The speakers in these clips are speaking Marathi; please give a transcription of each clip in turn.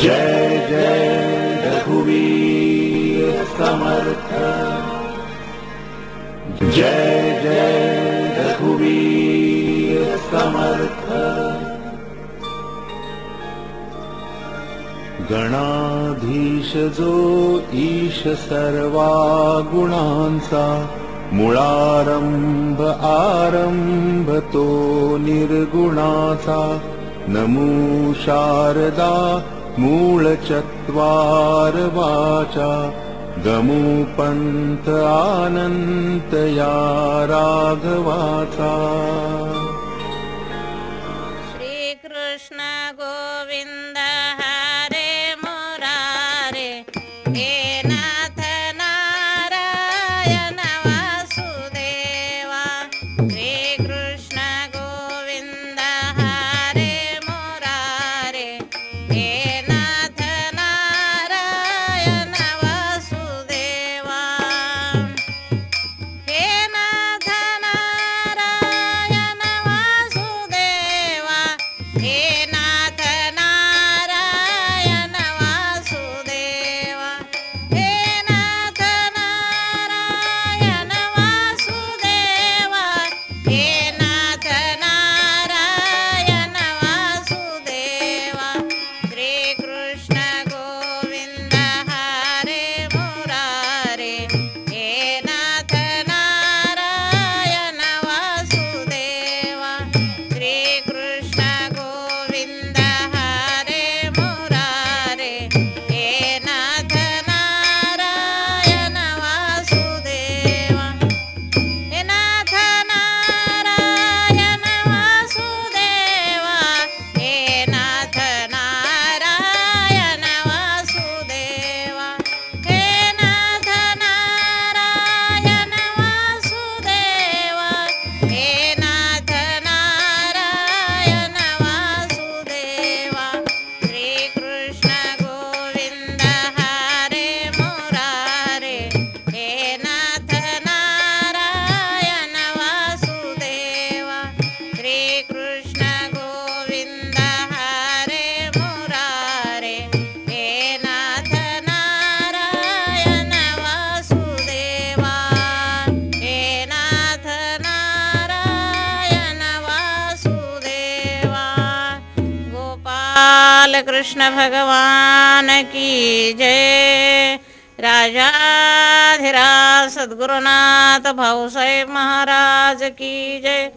जय जय रघुवीर समर्थ, जय जय रघुवीर समर्थ। गणाधीश जो ईश सर्वा गुणांचा, मुळारंभ आरंभ तो निर्गुणाचा। नमो शारदा मूळ चत्वार वाचा, गमो पंथ आनंत या राघवाचा। श्री कृष्ण गोविंद हरे मुरारे, हे नाथ नारायण वासुदेवा। श्री कृष्ण गोविंद हरे मुरारे, हे नाथ नारायण वासुदेवा। हे नाथ नारायण वासुदेवा, हे नाथ नारायण वासुदेवा। हे नाथ नारायण वासुदेवा, हे नाथ नारायण वासुदेवा। श्री कृष्ण गोविंद हरे मुरारे, हे नाथ नारायण वासुदेवा। श्री कृष्ण गोविंद हरे मुरारे, हे नाथ नारायण वासुदेवा। हे नाथ नारायण वासुदेवा, हे नाथ नारायण वासुदेवा। हे नाथ नारायण वासुदेवा, हे नाथ नारायण वासुदेवा। श्री कृष्ण गोविंद हरे मुरारे, हे नाथ नारायण वासुदेवा। श्री कृष्ण गोविंद हरे मुरारे, हे नाथ नारायण वासुदेवा। हे नाथ नारायण वासुदेवा। गोपाल कृष्ण भगवान की जय। राजाधिराज सद्गुरुनाथ भाऊसाहेब महाराज की जय।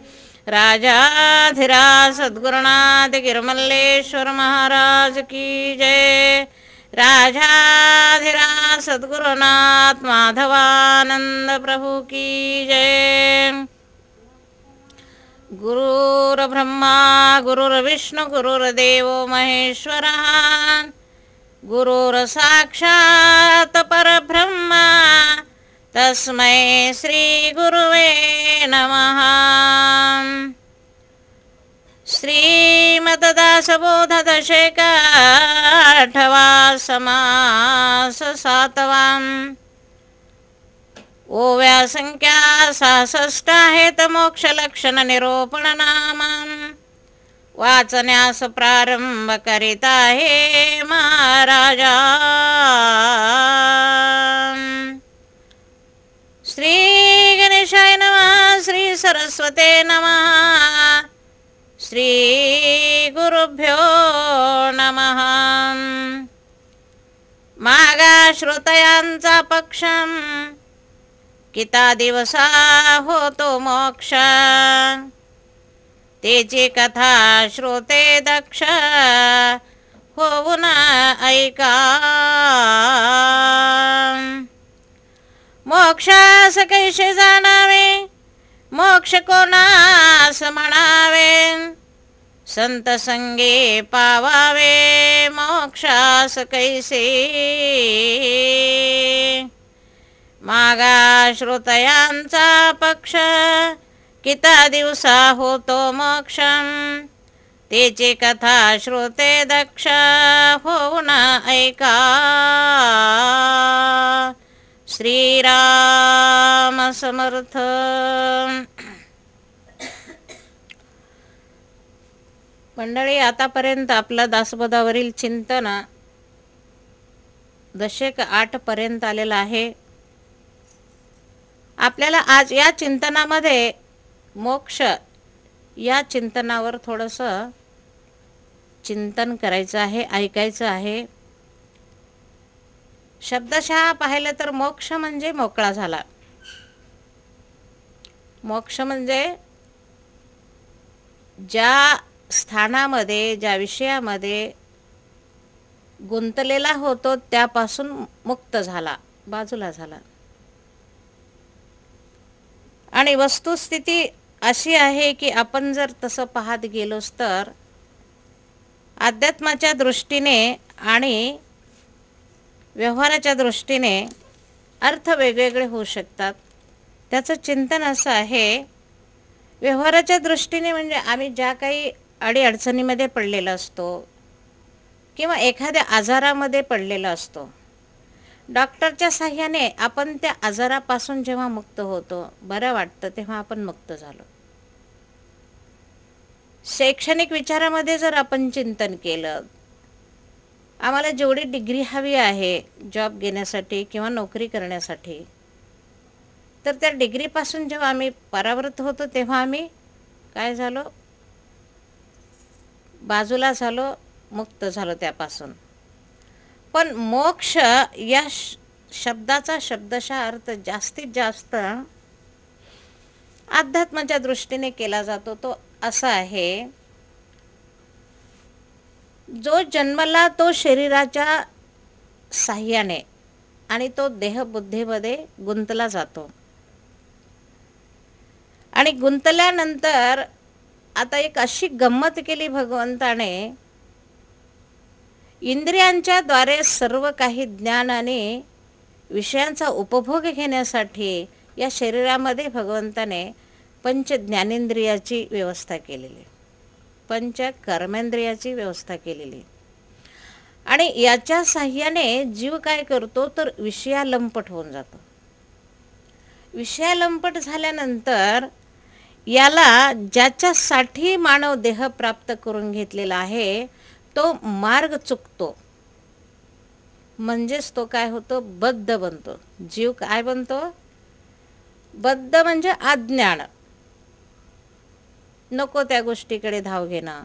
राजाधिराज सद्गुरुनाथ गिरमल्लेश्वर महाराज की जय। राजाधिराज सद्गुरुनाथ माधवानंद प्रभु की जय। गुरुर्ब्रह्मा गुरुर्विष्णु गुरुर्देव महेश्वरः, गुरुर्साक्षात् परब्रह्म तस्मै श्री गुरुवे नमः। श्रीमद्दासबोध दशक 8वा समास 7वां। ओव्या संख्या 66 आहेत। मोक्ष लक्षण निरूपण नामं वाचण्यास प्रारंभ करीत आहे महाराजा। श्री गणेशाय नमः, श्री सरस्वते नमः, श्री गुरुभ्यो नमः। मागा श्रोतयांचा पक्ष, किता दिवसा होतो मोक्ष। तेची कथा श्रोते दक्ष, होऊन ऐका। मोक्षास कैसे जाणावे, मोक्ष कोणास म्हणावे। संत संगे पावावे, मोक्षास कैसे। मागा श्रोतयांचा पक्ष, किता दिवसा होतो मोक्ष। तेची कथा श्रोते दक्ष, होऊन ऐका। श्रीराम समर्थ। मंडळी, आतापर्यंत आपला दासबोधावरील चिंतन दशक 8 पर्यंत आलेला आहे. आपल्याला आज या चिंतनामध्ये मोक्ष या चिंतनावर थोडंसं चिंतन करायचं आहे, ऐकायचं आहे. शब्दशः पाहिलं तर मोक्ष म्हणजे मोकळा झाला. मोक्ष म्हणजे ज्या स्थानामध्ये, ज्या विषयामध्ये गुंतलेला होतो त्यापासून मुक्त झाला, बाजूला झाला. आणि वस्तुस्थिती अशी आहे की आपण जर तसं पाहत गेलोच तर अध्यात्माच्या दृष्टीने आणि व्यवहाराच्या दृष्टीने अर्थ वेगवेगळे होऊ शकतात. त्याचं चिंतन असं आहे, व्यवहाराच्या दृष्टीने म्हणजे आम्ही ज्या काही अडीअडचणीमध्ये पडलेलो असतो किंवा एखाद्या आजारामध्ये पडलेलो असतो, डॉक्टरच्या साह्याने आपण त्या आजारापासून जेव्हा मुक्त होतो, बरं वाटतं, तेव्हा आपण मुक्त झालो. शैक्षणिक विचारामध्ये जर आपण चिंतन केलं, आम्हाला जेवढी डिग्री हवी आहे जॉब घेण्यासाठी किंवा नोकरी करण्यासाठी, तर त्या डिग्रीपासून जेव्हा आम्ही परावृत्त होतो तेव्हा आम्ही काय झालो, बाजूला झालो, मुक्त झालो त्यापासून. पण मोक्ष या शब्दाचा शब्दशः अर्थ जास्तीत जास्त अध्यात्माच्या दृष्टीने केला जातो. तो असा आहे, जो जन्मला तो शरीराच्या साह्याने आणि तो देहबुद्धीमध्ये गुंतला जातो. आणि गुंतल्यानंतर आता एक अशी गंमत केली भगवंताने, इंद्रियांच्या द्वारे सर्व काही ज्ञान आणि विषयांचा उपभोग घेण्यासाठी या शरीरामध्ये भगवंताने पंच ज्ञानेंद्रियाची व्यवस्था केलेली, पंच कर्मेंद्रियाची व्यवस्था केलेली. आणि याच्या साह्याने जीव काय करतो तर विषयालंपट होऊन जातो. विषयालंपट झाल्यानंतर याला ज्याच्यासाठी मानव देह प्राप्त करून घेतलेला आहे तो मार्ग चुकतो. म्हणजेच तो काय होतो, बद्ध बनतो. जीव काय बनतो, बद्ध म्हणजे अज्ञान. नको त्या गोष्टीकडे धाव घेणं,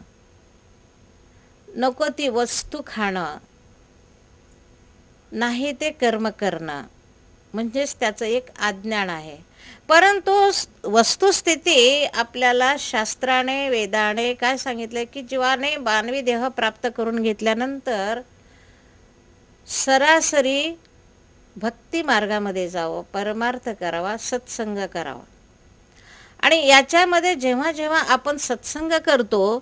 नको ती वस्तू खाणं, नाही ते कर्म करणं, म्हणजेच त्याचं एक अज्ञान आहे. परंतु वस्तुस्थिती आपल्याला शास्त्राने, वेदाने काय सांगितले की जीवाने मानवी देह प्राप्त करून घेतल्यानंतर सरासरी भक्ती मार्गामध्ये जावं, परमार्थ करावा, सत्संग करावा. आणि याच्यामध्ये जेव्हा जेव्हा आपण सत्संग करतो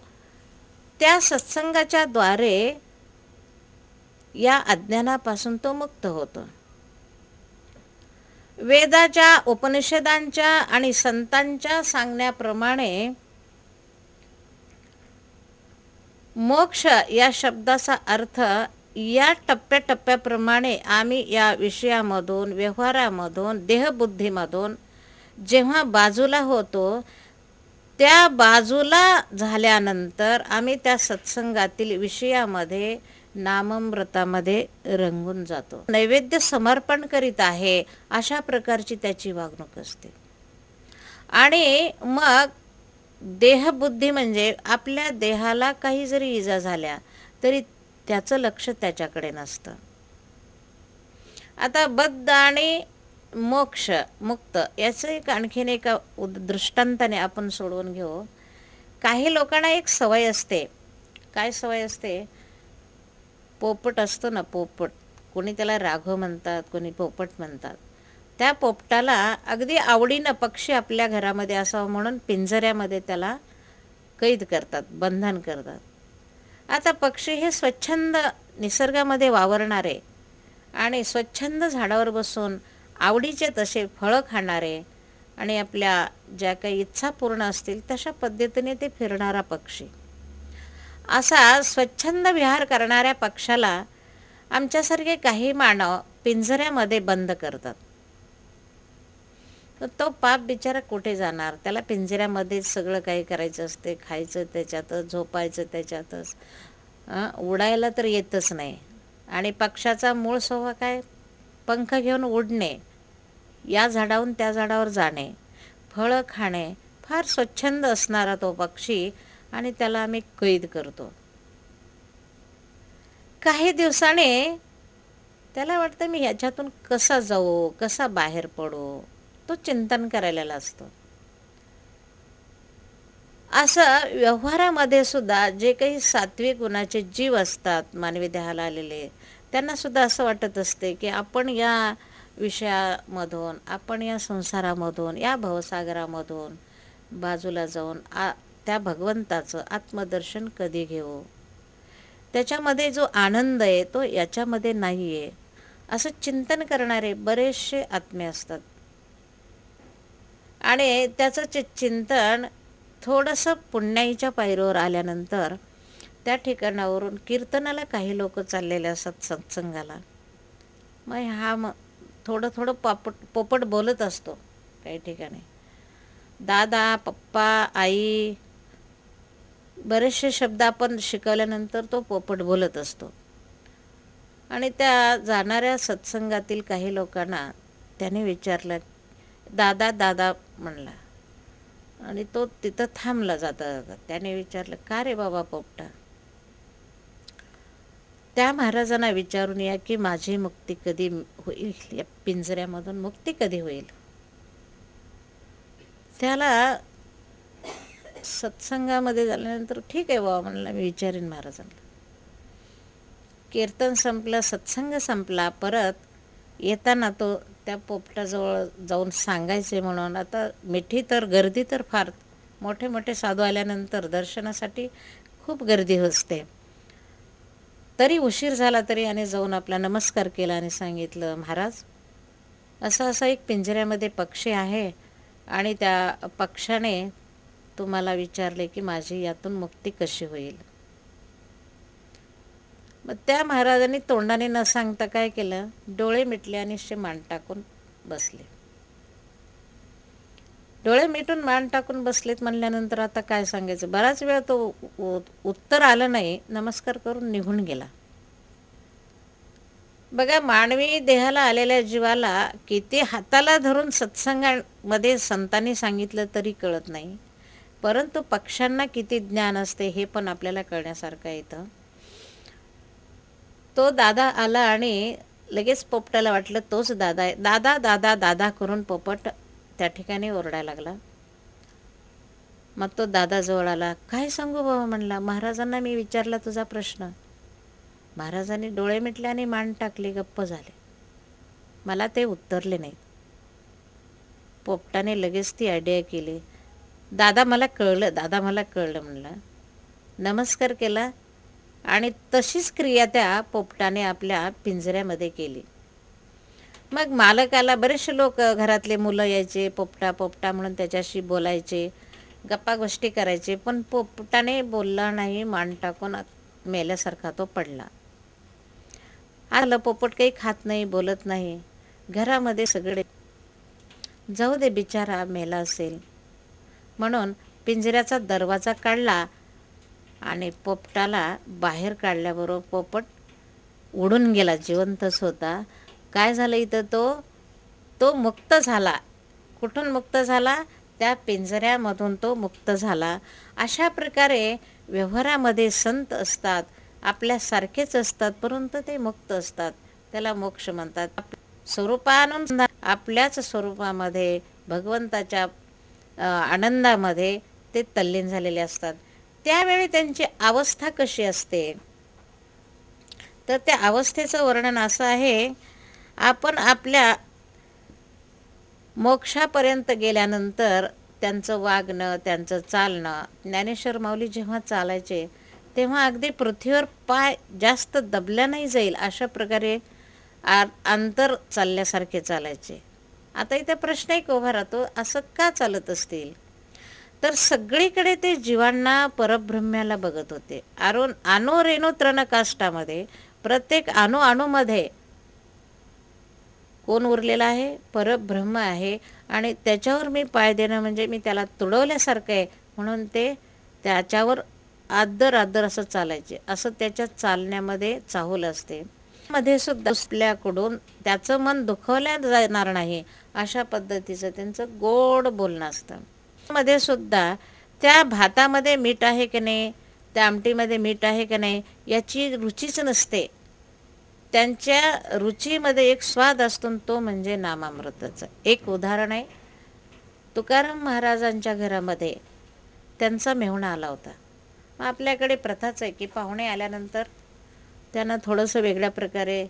त्या सत्संगाच्या द्वारे या अज्ञानापासून तो मुक्त होतो. वेदाच्या, उपनिषदांच्या आणि संतांच्या सांगण्याप्रमाणे मोक्ष या शब्दाचा अर्थ या टप्प्याटप्प्याप्रमाणे आम्ही या विषयामधून, व्यवहारामधून, देहबुद्धीमधून जेव्हा बाजूला होतो, त्या बाजूला झाल्यानंतर आम्ही त्या सत्संगातील विषयामध्ये, नाममृतामध्ये रंगून जातो. नैवेद्य समर्पण करीत आहे अशा प्रकारची त्याची वागणूक असते. आणि मग देहबुद्धी म्हणजे आपल्या देहाला काही जरी इजा झाल्या तरी त्याचं लक्ष त्याच्याकडे नसतं. आता बद्ध आणि मोक्ष, मुक्त याचं एक आणखीन एका दृष्टांताने आपण सोडवून घेऊ. काही लोकांना एक सवय असते. काय सवय असते, पोपट असतो ना, पोपट, कोणी त्याला राघव म्हणतात, कोणी पोपट म्हणतात. त्या पोपटाला अगदी आवडीनं पक्षी आपल्या घरामध्ये असावं म्हणून पिंजऱ्यामध्ये त्याला कैद करतात, बंधन करतात. आता पक्षी हे स्वच्छंद निसर्गामध्ये वावरणारे आणि स्वच्छंद झाडावर बसून आवडीचे तसे फळं खाणारे आणि आपल्या ज्या काही इच्छा पूर्ण असतील तशा पद्धतीने ते फिरणारा पक्षी, असा स्वच्छंद विहार करणाऱ्या पक्षाला आमच्यासारखे काही मानव पिंजऱ्यामध्ये बंद करतात. तर तो पाप बिचारा कुठे जाणार, त्याला पिंजऱ्यामध्ये सगळं काही करायचं असते, खायचं त्याच्यातच, झोपायचं त्याच्यातच, उडायला तर येतच नाही. आणि पक्षाचा मूळ स्वभाव काय? पंख घेऊन उडणे, या झाडावरून त्या झाडावर जाणे, फळं खाणे. फार स्वच्छंद असणारा तो पक्षी, आणि त्याला आम्ही कैद करतो. काही दिवसाने त्याला वाटतं मी ह्याच्यातून कसा जाऊ, कसा बाहेर पडू, तो चिंतन करायला असतो. असं व्यवहारामध्ये सुद्धा जे काही सात्विक गुणाचे जीव असतात मानवी देहाला आलेले, त्यांना सुद्धा असं वाटत असते की आपण या विषयामधून, आपण या संसारामधून, या भवसागरामधून बाजूला जाऊन त्या भगवंताचं आत्मदर्शन कधी घेऊ. त्याच्यामध्ये जो आनंद आहे तो याच्यामध्ये नाही आहे, असं चिंतन करणारे बरेचसे आत्मे असतात. आणि त्याचं चिंतन थोडंसं पुण्याईच्या पायरीवर आल्यानंतर त्या ठिकाणावरून कीर्तनाला काही लोक चाललेले असतात सत्संगाला. मग थोडं थोडं पोपट बोलत असतो काही ठिकाणी. दादा, पप्पा, आई, बरेचसे शब्द आपण शिकवल्यानंतर तो पोपट बोलत असतो. आणि त्या जाणाऱ्या सत्संगातील काही लोकांना त्याने विचारलं, दादा दादा म्हणला, आणि तो तिथं थांबला जाता जाता. त्याने विचारलं, का रे बाबा पोपटा? त्या महाराजांना विचारून या की माझी मुक्ती कधी होईल, या पिंजऱ्यामधून मुक्ती कधी होईल. त्याला सत्संगामध्ये झाल्यानंतर ठीक आहे बाबा म्हणला, मी विचारीन महाराजांना. कीर्तन संपलं, सत्संग संपला. परत येताना तो त्या पोपटाजवळ जाऊन सांगायचे म्हणून. आता मिठी तर गर्दी तर फार, मोठे मोठे साधू आल्यानंतर दर्शनासाठी खूप गर्दी असते. तरी उशीर झाला तरी आणि जाऊन आपला नमस्कार केला आणि सांगितलं, महाराज असं असं एक पिंजऱ्यामध्ये पक्षी आहे आणि त्या पक्षाने तुम्हाला विचारले की माझी यातून मुक्ती कशी होईल. मग त्या महाराजांनी तोंडाने न सांगता काय केलं, डोळे मिटले आणि मान टाकून बसले. डोळे मिटून मान टाकून बसलेत म्हणल्यानंतर आता काय सांगायचं. बराच वेळ तो उत्तर आलं नाही, नमस्कार करून निघून गेला. बघा, मानवी देहाला आलेल्या जीवाला किती हाताला धरून सत्संगामध्ये संतांनी सांगितलं तरी कळत नाही, परंतु पक्ष्यांना किती ज्ञान असते हे पण आपल्याला कळण्यासारखं येतं. तो दादा आला आणि लगेच पोपटाला वाटलं तोच दादा आहे. दादा दादा दादा करून पोपट त्या ठिकाणी ओरडायला लागला. मग तो दादाजवळ आला. काय सांगू बाबा म्हणला, महाराजांना मी विचारला तुझा प्रश्न. महाराजांनी डोळे मिटले आणि मान टाकले, गप्प झाले. मला ते उत्तरले नाहीत. पोपटाने लगेच ती आयडिया केली, दादा मला कळलं, दादा मला कळलं म्हणला. नमस्कार केला आणि तशीच क्रिया त्या पोपटाने आपल्या पिंजऱ्यामध्ये केली. मग मालकाला बरेचसे लोक, घरातले मुलं यायचे, पोपटा पोपटा म्हणून त्याच्याशी बोलायचे, गप्पा गोष्टी करायचे, पण पोपटाने बोलला नाही. मान टाकून मेल्यासारखा तो पडला. आलं, पोपट काही खात नाही, बोलत नाही. घरामध्ये सगळे जाऊ दे बिचारा मेला असेल म्हणून पिंजऱ्याचा दरवाजा काढला आणि पोपटाला बाहेर काढल्याबरोबर पोपट उडून गेला, जिवंतच होता. काय झालं इथं, तो मुक्त झाला. कुठून मुक्त झाला? त्या पिंजऱ्यामधून तो मुक्त झाला. अशा प्रकारे व्यवहारामध्ये संत असतात, आपल्यासारखेच असतात, परंतु ते मुक्त असतात. त्याला मोक्ष म्हणतात. स्वरूपानुसार आपल्याच स्वरूपामध्ये भगवंताच्या आनंदामध्ये ते तल्लीन झालेले असतात. त्यावेळी त्यांची अवस्था कशी असते, तर त्या अवस्थेचं वर्णन असं आहे, आपण आपल्या मोक्षापर्यंत गेल्यानंतर त्यांचं वागणं, त्यांचं चालणं. ज्ञानेश्वर माऊली जेव्हा चालायचे तेव्हा अगदी पृथ्वीवर पाय जास्त दबल्या नाही जाईल अशा प्रकारे अंतर चालल्यासारखे चालायचे. आता इथे प्रश्न एक उभा राहतो, असं का चालत असतील? तर सगळीकडे ते जीवांना, परब्रह्म्याला बघत होते. अणु रेणू तृणकाष्ठामध्ये प्रत्येक अणुमध्ये कोण उरलेला आहे? परब्रह्म आहे. आणि त्याच्यावर मी पाय देणं म्हणजे मी त्याला तुडवल्यासारखं आहे, म्हणून ते त्याच्यावर आदर असं चालायचे. असं त्याच्या चालण्यामध्ये चाहूल असते. मध्ये सुद्धा आपल्याकडून त्याचं मन दुखवल्या जाणार नाही अशा पद्धतीचं त्यांचं गोड बोलणं असतं. मध्ये सुद्धा त्या भातामध्ये मीठ आहे की नाही, त्या आमटीमध्ये मीठ आहे की नाही याची रुचीच नसते. त्यांच्या रुचीमध्ये एक स्वाद असतो, तो म्हणजे नामामृताचं. एक उदाहरण आहे, तुकाराम महाराजांच्या घरामध्ये त्यांचा मेहुणा आला होता. आपल्याकडे प्रथाच आहे की पाहुणे आल्यानंतर त्यांना थोडंसं वेगळ्या प्रकारे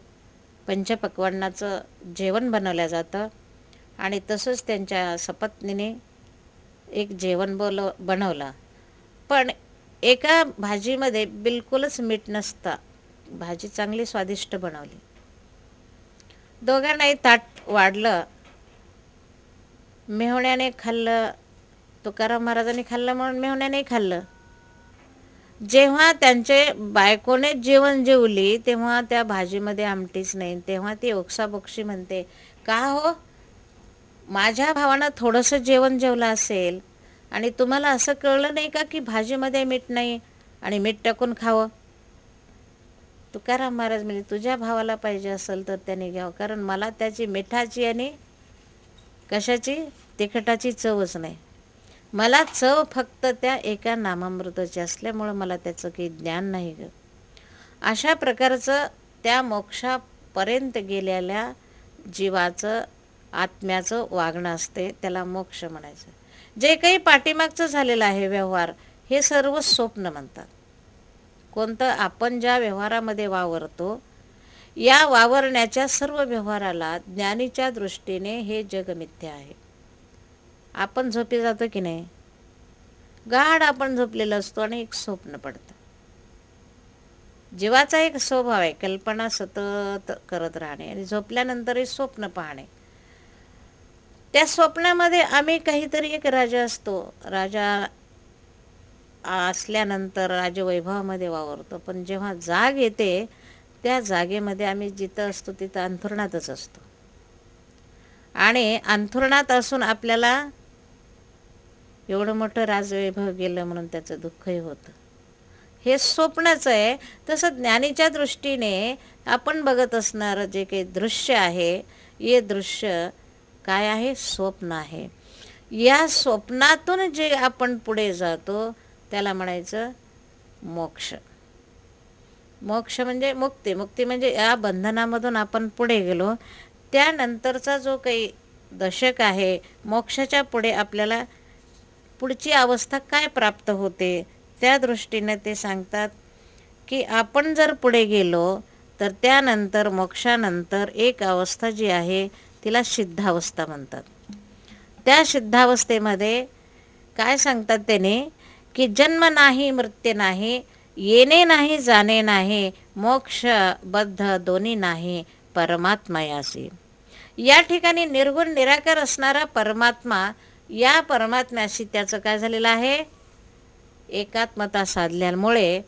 पंचपक्वान्नाचं जेवण बनवलं जातं आणि तसंच त्यांच्या सपत्नीने एक जेवण बनवलं. पण एका भाजीमध्ये बिलकुलच मीठ नसता. भाजी चांगली स्वादिष्ट बनवली. दोघांनाही ताट वाढलं. मेहुण्याने खाल्लं, तुकाराम महाराजांनी खाल्लं म्हणून मेहुण्याने खाल्लं. जेव्हा त्यांचे बायकोने जेवण जेवली तेव्हा त्या भाजीमध्ये आमटीच नाही. तेव्हा ती ओक्साबोक्षी म्हणते, का हो, माझ्या भावानं थोडंसं जेवण जेवलं असेल आणि तुम्हाला असं कळलं नाही का की भाजीमध्ये मीठ नाही आणि मीठ टाकून खावं. तुकाराम महाराज म्हणजे तुझ्या भावाला पाहिजे असेल तर त्याने घ्यावं, कारण मला त्याची मिठाची आणि कशाची तिखटाची चवच नाही. मला चव फक्त त्या एका नामामृताची असल्यामुळं मला त्याचं काही ज्ञान नाही ग. अशा प्रकारचं त्या मोक्षापर्यंत गेलेल्या जीवाचं आत्म्याचं वागणं असते, त्याला मोक्ष म्हणायचं. जे काही पाठीमागचं झालेलं आहे व्यवहार, हे सर्व स्वप्न म्हणतात. कोणतं, आपण ज्या व्यवहारामध्ये वावरतो या वावरण्याच्या सर्व व्यवहाराला ज्ञानीच्या दृष्टीने हे जग मिथ्या आहे. आपण झोपी जातो की नाही, गाढ आपण झोपलेलं असतो आणि एक स्वप्न पडतं. जीवाचा एक स्वभाव आहे कल्पना सतत करत राहणे आणि झोपल्यानंतरही स्वप्न पाहणे. त्या स्वप्नामध्ये आम्ही काहीतरी एक राजा असतो. राजा असल्यानंतर राजवैभवामध्ये वावरतो, पण जेव्हा जाग येते त्या जागेमध्ये आम्ही जिथं असतो तिथं अंथरुणातच असतो आणि अंथरुणात असून आपल्याला एवढं मोठं राजवैभव गेलं म्हणून त्याचं दुःखही होतं. हे स्वप्नच आहे. तसं ज्ञानीच्या दृष्टीने आपण बघत असणारं जे काही दृश्य आहे, हे दृश्य काय आहे, स्वप्न आहे. या स्वप्नातून जे आपण पुढे जातो त्याला म्हणायचं मोक्ष. मोक्ष म्हणजे मुक्ती. मुक्ती म्हणजे या बंधनामधून आपण पुढे गेलो त्यानंतरचा जो काही दशक आहे, मोक्षाच्या पुढे आपल्याला पुढची अवस्था काय प्राप्त होते त्या दृष्टीने ते सांगतात की आपण जर पुढे गेलो तर त्यानंतर मोक्षानंतर एक अवस्था जी आहे तिला सिद्धावस्था म्हणतात. त्या सिद्धावस्थेमध्ये काय सांगतात त्याने की जन्म नाही, मृत्यू नाही, येणे नाही, जाणे नाही, मोक्ष बद्ध दोन्ही नाही, परमात्मयासी. या ठिकाणी निर्गुण निराकार असणारा परमात्मा, या परमात्म्याशी त्याचं काय झालेलं आहे, एकात्मता साधल्यामुळे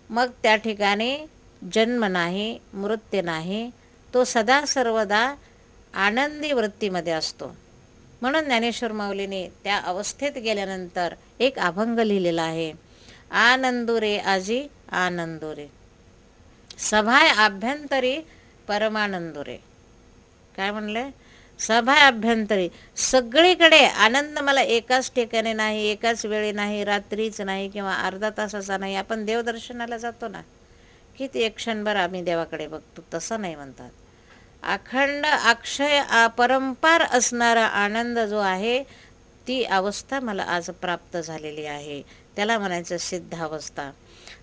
मग त्या ठिकाणी जन्म नाही, मृत्यू नाही, तो सदा सर्वदा आनंदी वृत्तीमध्ये असतो. म्हणून ज्ञानेश्वर माऊलीने त्या अवस्थेत गेल्यानंतर एक अभंग लिहिलेला आहे, आनंदुरे आजी आनंदुरे, सभाय अभ्यंतरी परमानंदुरे. काय म्हणले, सभा अभ्यंतरी सगळीकडे आनंद मला एकाच ठिकाणी नाही, एकाच वेळी नाही, रात्रीच नाही किंवा अर्धा तासाचा नाही. आपण देवदर्शनाला जातो ना, किती एक क्षणभर आम्ही देवाकडे बघतो, तसं नाही म्हणतात. अखंड अक्षय अपरंपार असणारा आनंद जो आहे ती अवस्था मला आज प्राप्त झालेली आहे, त्याला म्हणायचं सिद्धावस्था.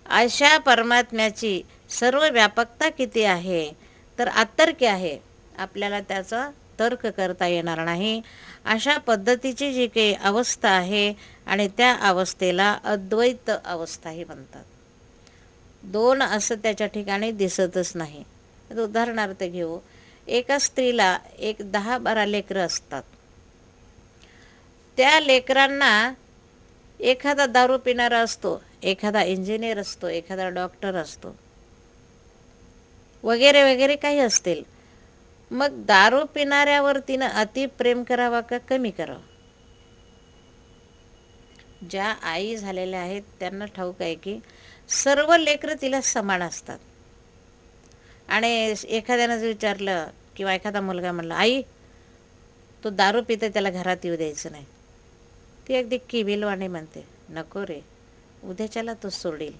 अशा परमात्म्याची सर्व व्यापकता किती आहे तर अतर्क्य आहे, आपल्याला त्याचा तर्क करता येणार नाही. अशा पद्धतीची जी काही अवस्था आहे आणि त्या अवस्थेला अद्वैत अवस्थाही म्हणतात. दोन असं त्याच्या ठिकाणी दिसतच नाही. उदाहरणार्थ घेऊ, एका स्त्रीला एक 10-12 लेकरं असतात. त्या लेकरांना एखादा दारू पिणारा असतो, एखादा इंजिनियर असतो, एखादा डॉक्टर असतो, वगैरे वगैरे काही असतील. मग दारू पिणाऱ्यावर तिनं अति प्रेम करावा का कमी करावं? ज्या आई झालेल्या आहेत त्यांना ठाऊक आहे की सर्व लेकरं तिला समान असतात आणि एखाद्यानं जर विचारलं किंवा एखादा मुलगा म्हणला, आई तो दारू पिते त्याला घरात येऊ द्यायचं नाही, ती अगदी किविलवाणी म्हणते, नको रे, उद्याच्याला तो सोडील.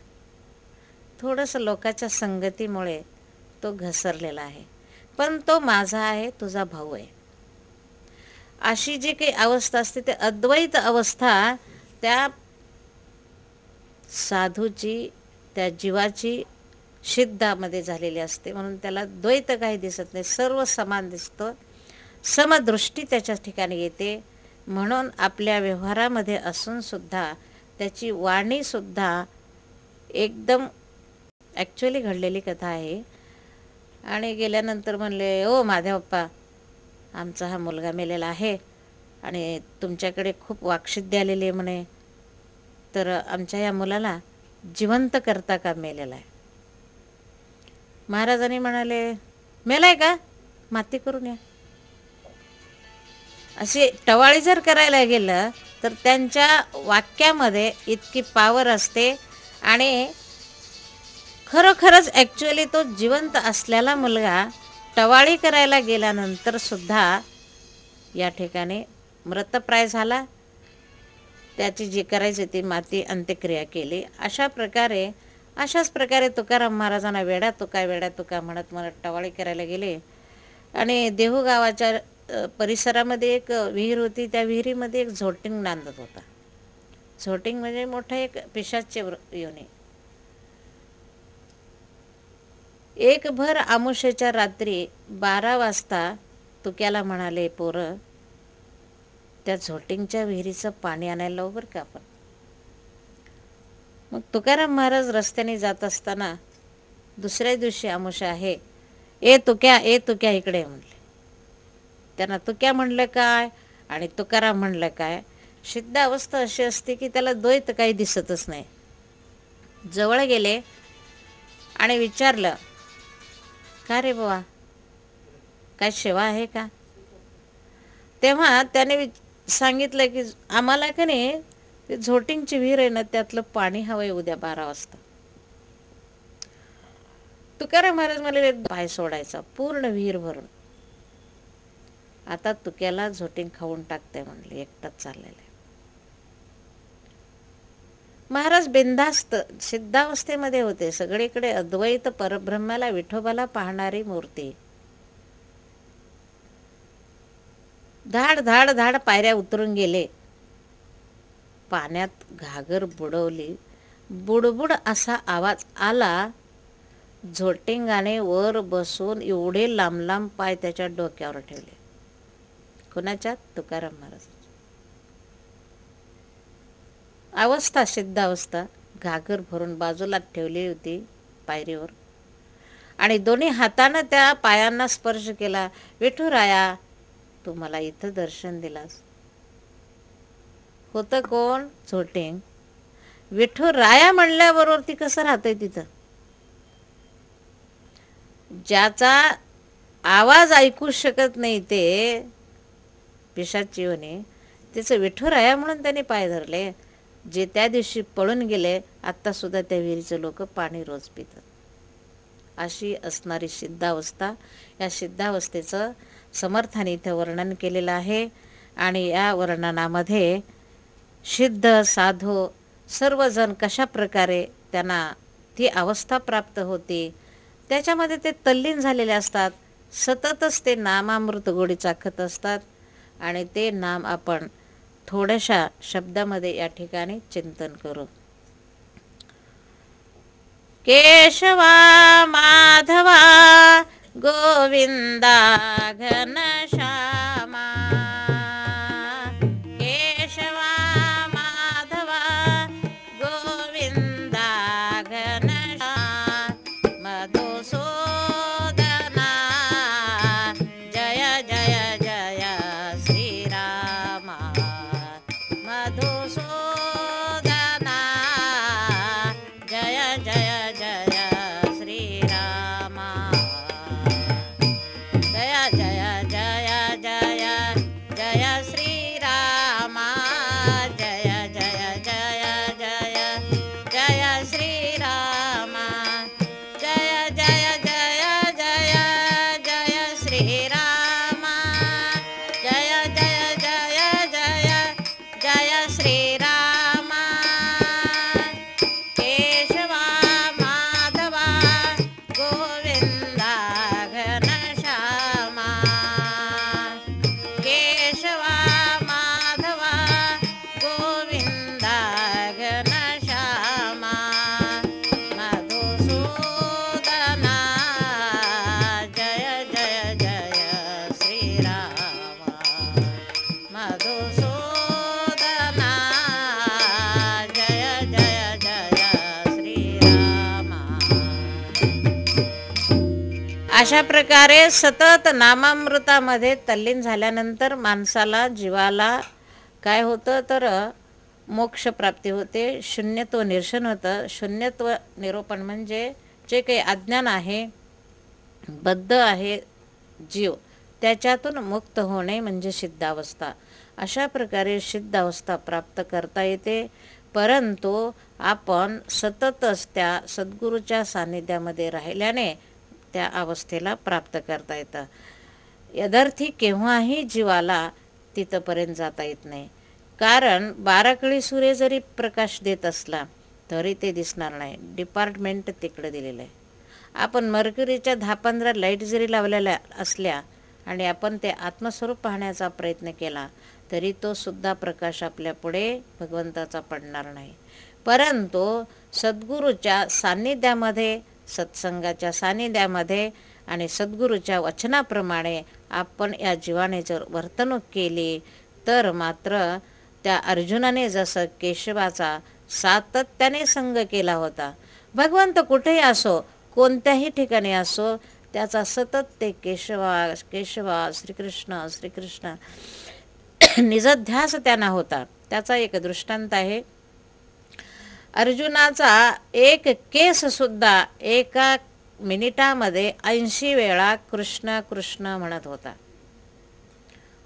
थोडंसं लोकांच्या संगतीमुळे तो घसरलेला आहे, पण तो माझा आहे, तुझा भाऊ आहे. अशी जी काही अवस्था असते ते अद्वैत अवस्था त्या साधूची, त्या जीवाची सिद्धामध्ये झालेली असते. म्हणून त्याला द्वैत काही दिसत नाही, सर्व समान दिसतं, समदृष्टी त्याच्या ठिकाणी येते. म्हणून आपल्या व्यवहारामध्ये असून सुद्धा त्याची वाणीसुद्धा एकदम ॲक्च्युअली घडलेली कथा आहे. आणि गेल्यानंतर म्हणले, ओ माझ्या बाप्पा, आमचा हा मुलगा मेलेला आहे आणि तुमच्याकडे खूप वाकसिद्धी आलेली आहे म्हणे, तर आमच्या या मुलाला जिवंत करता का मेलेला आहे. महाराजांनी म्हणाले, मेलाय का, माती करून या. अशी टवाळी जर करायला गेलं तर त्यांच्या वाक्यामध्ये इतकी पावर असते. आणि खरोखरच ॲक्च्युअली तो जिवंत असलेला मुलगा टवाळी करायला गेल्यानंतर सुद्धा या ठिकाणी मृतप्राय झाला. त्याची जी करायची ती माती अंत्यक्रिया केली. अशाच प्रकारे तुकाराम महाराजांना वेडा तुका म्हणत टवाळी करायला गेले. आणि देहू गावाच्या परिसरामध्ये एक विहीर होती. त्या विहिरीमध्ये एक झोटिंग नांदत होता. झोटिंग म्हणजे मोठं एक पिशाच्य योनी. एक भर आमुष्याच्या रात्री 12 वाजता तुक्याला म्हणाले, पोरं, त्या झोटिंगच्या विहिरीचं पाणी आणायला लावू बरं का आपण. मग तुकाराम महाराज रस्त्याने जात असताना दुसऱ्या दिवशी आमुष्या आहे, ए तुक्या इकडे म्हणले. त्यांना तुक्या म्हणलं काय आणि तुकाराम म्हणलं काय. सिद्ध अवस्था अशी असते की त्याला द्वैत काही दिसतच नाही. जवळ गेले आणि विचारलं, का रे बाबा, काय सेवा आहे का. तेव्हा त्याने सांगितलं की आम्हाला का नाही ते झोटिंगची विहीर आहे ना, त्यातलं पाणी हवं आहे उद्या 12 वाजता. तुकाराम महाराज मला पाय सोडायचा पूर्ण विहीर भरून. आता तुक्याला झोटिंग खाऊन टाकते म्हणले, एकटाच चाललेलं आहे. महाराज बिनधास्त सिद्धावस्थेमध्ये होते. सगळीकडे अद्वैत परब्रह्माला, विठोबाला पाहणारी मूर्ती. धाड धाड धाड पायऱ्या उतरून गेले. पाण्यात घागर बुडवली. बुडबुड असा आवाज आला. झोटिंगाने वर बसून एवढे लांब लांब पाय त्याच्या डोक्यावर ठेवले. कुणाच्या? तुकाराम महाराज. अवस्था सिद्ध अवस्था घागर भरून बाजूला ठेवली होती पायरीवर आणि दोन्ही हातानं त्या पायांना स्पर्श केला. विठुराया, तू मला इथं दर्शन दिलास. होतं कोण? झोटिंग. विठुराया म्हणल्याबरोबर ती कसं राहतंय तिथं. ज्याचा आवाज ऐकू शकत नाही ते पिशाची योनी, तिचं विठुराया म्हणून त्यांनी पाय धरले. जे त्या दिवशी पळून गेले, आत्ता सुद्धा त्या विहिरीचे लोक पाणी रोज पितात. अशी असणारी सिद्धावस्था. या सिद्धावस्थेचं समर्थाने इथं वर्णन केलेलं आहे. आणि या वर्णनामध्ये सिद्ध साधू सर्वजण कशा प्रकारे त्यांना ती अवस्था प्राप्त होती, त्याच्यामध्ये ते तल्लीन झालेले असतात. सततच ते नामामृत गोडी चाखत असतात. आणि ते नाम आपण थोड्याशा शब्दामध्ये या ठिकाणी चिंतन करू. केशवा माधवा गोविंदा घनश्यामा. केशवा माधवा गोविंदा घनश्यामा. मधुसूदना जय जय जय श्रीरामा. मधुसूदना जय जय जय श्रीरामा. जय जय जय जय मधुसूदना जय जय जय श्रीरामा. अशा प्रकारे सतत नामामृतामध्ये तल्लीन झाल्यानंतर माणसाला जीवाला काय होतं तर मोक्षप्राप्ती होते. शून्यत्व निरसन होतं. शून्यत्व निरूपण म्हणजे जे काही अज्ञान आहे, बद्ध आहे जीव, त्याच्यातून मुक्त होणे म्हणजे सिद्धावस्था. अशा प्रकारे सिद्धावस्था प्राप्त करता येते. परंतु आपण सततच त्या सद्गुरूच्या सान्निध्यामध्ये राहिल्याने त्या अवस्थेला प्राप्त करता येतं. यथार्थी केव्हाही जीवाला तिथंपर्यंत जाता येत नाही. कारण बाराकळी सूर्य जरी प्रकाश देत असला तरी ते दिसणार नाही. डिपार्टमेंट तिकडे दिलेलं आहे. आपण मर्क्युरीच्या 10-15 लाईट जरी लावलेल्या असल्या आणि आपण ते आत्मस्वरूप पाहण्याचा प्रयत्न केला तरी तो सुद्धा प्रकाश आपल्या पुढे भगवंताचा पडणार नाही. परंतु सद्गुरूच्या सान्निध्यामध्ये, सत्संगाच्या सान्निध्यामध्ये आणि सद्गुरूच्या वचनाप्रमाणे आपण या जीवाने जर वर्तणूक केली तर मात्र त्या अर्जुनाने जसं केशवाचा सातत्याने संग केला होता, भगवंत कुठेही असो, कोणत्याही ठिकाणी असो, त्याचा सतत ते केशवा केशवा श्रीकृष्ण श्रीकृष्ण निजध्यास त्यांना होता. त्याचा एक दृष्टांत आहे. अर्जुनाचा एक केस सुद्धा एका मिनिटामध्ये 80 वेळा कृष्ण कृष्ण म्हणत होता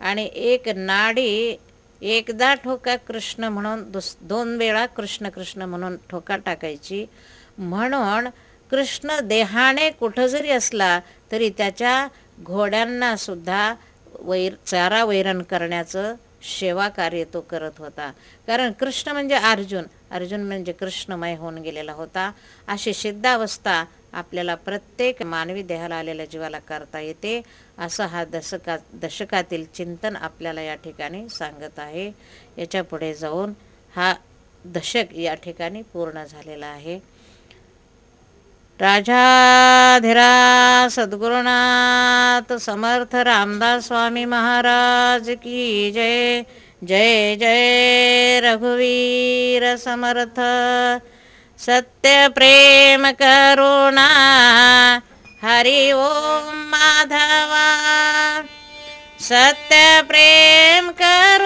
आणि एक नाडी एकदा ठोका कृष्ण म्हणून 2 वेळा कृष्ण कृष्ण म्हणून ठोका टाकायची. म्हणून कृष्ण देहाने कुठं जरी असला तरी त्याच्या घोड्यांना सुद्धा चारा वैरण करण्याचं सेवा कार्य तो करत होता. कारण कृष्ण म्हणजे अर्जुन, अर्जुन म्हणजे कृष्णमय होऊन गेलेला होता. अशी सिद्धावस्था आपल्याला प्रत्येक मानवी देहाला आलेल्या जीवाला करता येते, असं हा दशकातील चिंतन आपल्याला या ठिकाणी सांगत आहे. याच्या पुढे जाऊन हा दशक या ठिकाणी पूर्ण झालेला आहे. राजाधिराज सद्गुरुनाथ समर्थ रामदास स्वामी महाराज की जय. जय जय रघुवीर समर्थ. सत्य प्रेम करुणा हरि ओम माधवा. सत्य प्रेम करुणा